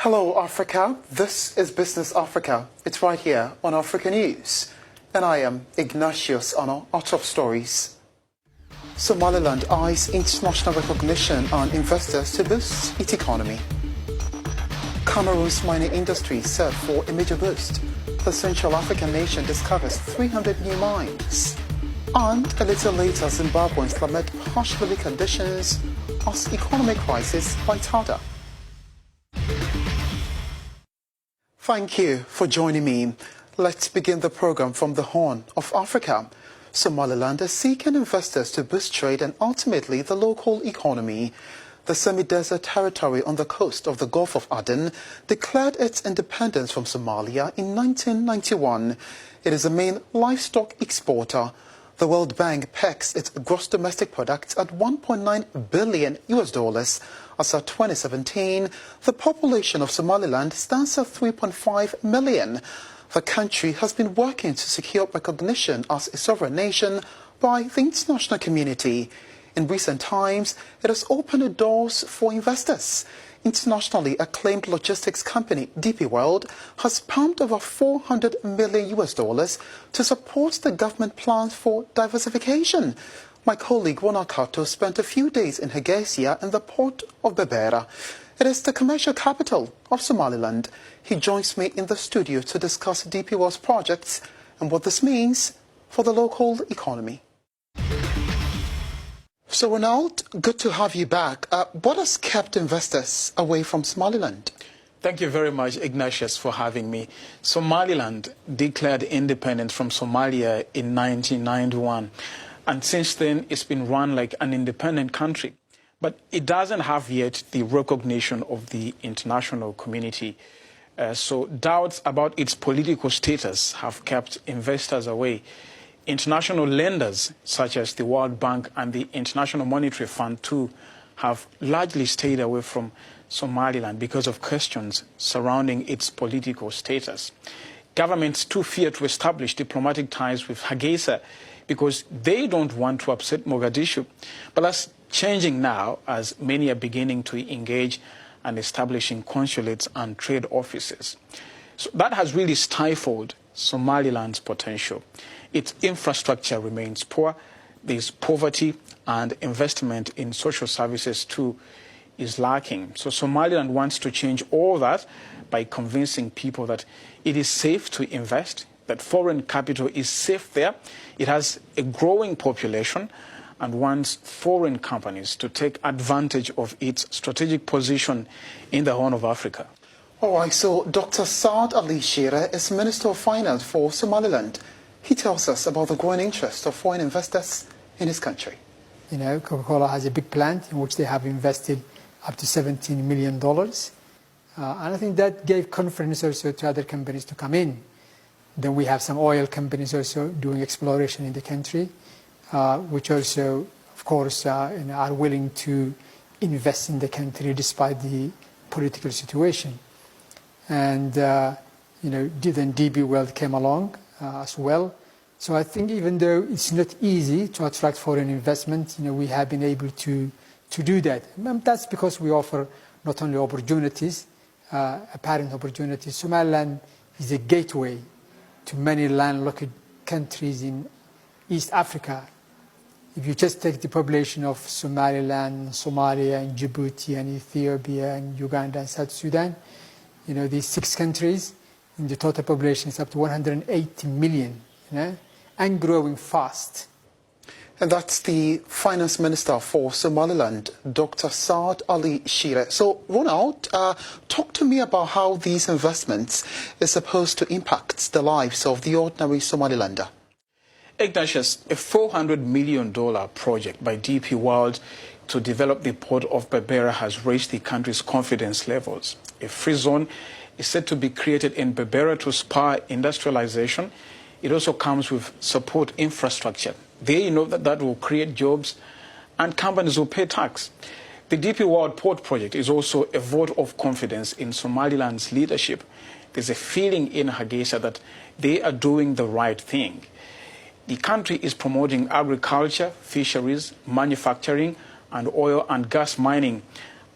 Hello, Africa. This is Business Africa. It's right here on Africa News. And I am Ignatius Ono, our top stories. Somaliland eyes international recognition on investors to boost its economy. Cameroon's mining industry set for a major boost. The Central African nation discovers 300 new mines. And a little later, Zimbabweans lament harsh living conditions as economic crisis bites harder. Thank you for joining me. Let's begin the program from the Horn of Africa. Somaliland is seeking investors to boost trade and ultimately the local economy. The semi-desert territory on the coast of the Gulf of Aden declared its independence from Somalia in 1991. It is a main livestock exporter. The World Bank pegs its gross domestic product at $1.9 billion US. As of 2017, the population of Somaliland stands at 3.5 million. The country has been working to secure recognition as a sovereign nation by the international community. In recent times, it has opened doors for investors. Internationally acclaimed logistics company DP World has pumped over $400 million US to support the government plans for diversification. My colleague Ronald Kato spent a few days in Hargeisa in the port of Berbera. It is the commercial capital of Somaliland. He joins me in the studio to discuss DP World's projects and what this means for the local economy. So Ronald, good to have you back. What has kept investors away from Somaliland? Thank you very much, Ignatius, for having me. Somaliland declared independence from Somalia in 1991. And since then, it's been run like an independent country. But it doesn't have yet the recognition of the international community. So doubts about its political status have kept investors away. International lenders, such as the World Bank and the International Monetary Fund, too, have largely stayed away from Somaliland because of questions surrounding its political status. Governments, too, fear to establish diplomatic ties with Hargeisa because they don't want to upset Mogadishu. But that's changing now as many are beginning to engage and establishing consulates and trade offices. So that has really stifled Somaliland's potential. Its infrastructure remains poor. There's poverty, and investment in social services too is lacking. So Somaliland wants to change all that by convincing people that it is safe to invest, that foreign capital is safe there. It has a growing population and wants foreign companies to take advantage of its strategic position in the Horn of Africa. All right, so Dr. Saad Ali Shire is Minister of Finance for Somaliland. He tells us about the growing interest of foreign investors in his country. You know, Coca-Cola has a big plant in which they have invested up to $17 million. And I think that gave confidence also to other companies to come in. Then we have some oil companies also doing exploration in the country, which also, of course, are willing to invest in the country despite the political situation. And, then DB World came along as well. So I think even though it's not easy to attract foreign investment, we have been able to do that. And that's because we offer not only opportunities, apparent opportunities. Somaliland is a gateway to many landlocked countries in East Africa. If you just take the population of Somaliland, Somalia, and Djibouti, and Ethiopia, and Uganda, and South Sudan, these 6 countries, and the total population is up to 180 million, and growing fast. And that's the Finance Minister for Somaliland, Dr. Saad Ali Shire. So, Ronald, talk to me about how these investments are supposed to impact the lives of the ordinary Somalilander. Ignatius, a $400 million project by DP World to develop the port of Berbera has raised the country's confidence levels. A free zone is said to be created in Berbera to spur industrialization. It also comes with support infrastructure. They know that will create jobs and companies will pay tax. The DP World Port project is also a vote of confidence in Somaliland's leadership. There's a feeling in Hargeisa that they are doing the right thing. The country is promoting agriculture, fisheries, manufacturing, and oil and gas mining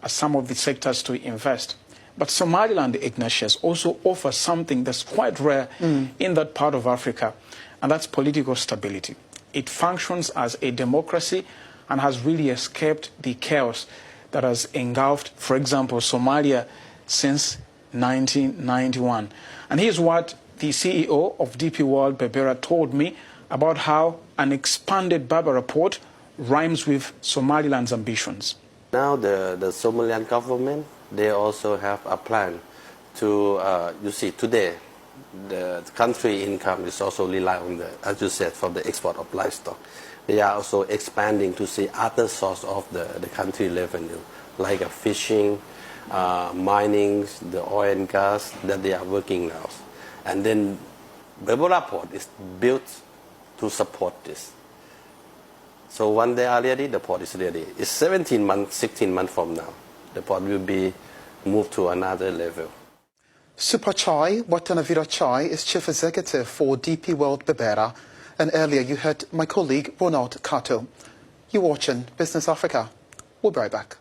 as some of the sectors to invest. But Somaliland, Ignatius, also offers something that's quite rare in that part of Africa, and that's political stability. It functions as a democracy and has really escaped the chaos that has engulfed, for example, Somalia since 1991. And here's what the CEO of DP World, Berbera, told me about how an expanded Berbera port rhymes with Somaliland's ambitions. Now the Somaliland government, they also have a plan to, you see, today the country income is also rely on the, as you said, from the export of livestock. They are also expanding to see other source of the country revenue, like fishing, mining, the oil and gas that they are working now. And then Berbera port is built to support this. So when they are ready, the port is ready. It's 17 months, 16 months from now. The port will be moved to another level. Supachai Watanavira Chai is Chief Executive for DP World Berbera, and earlier you heard my colleague Ronald Kato. You're watching Business Africa. We'll be right back.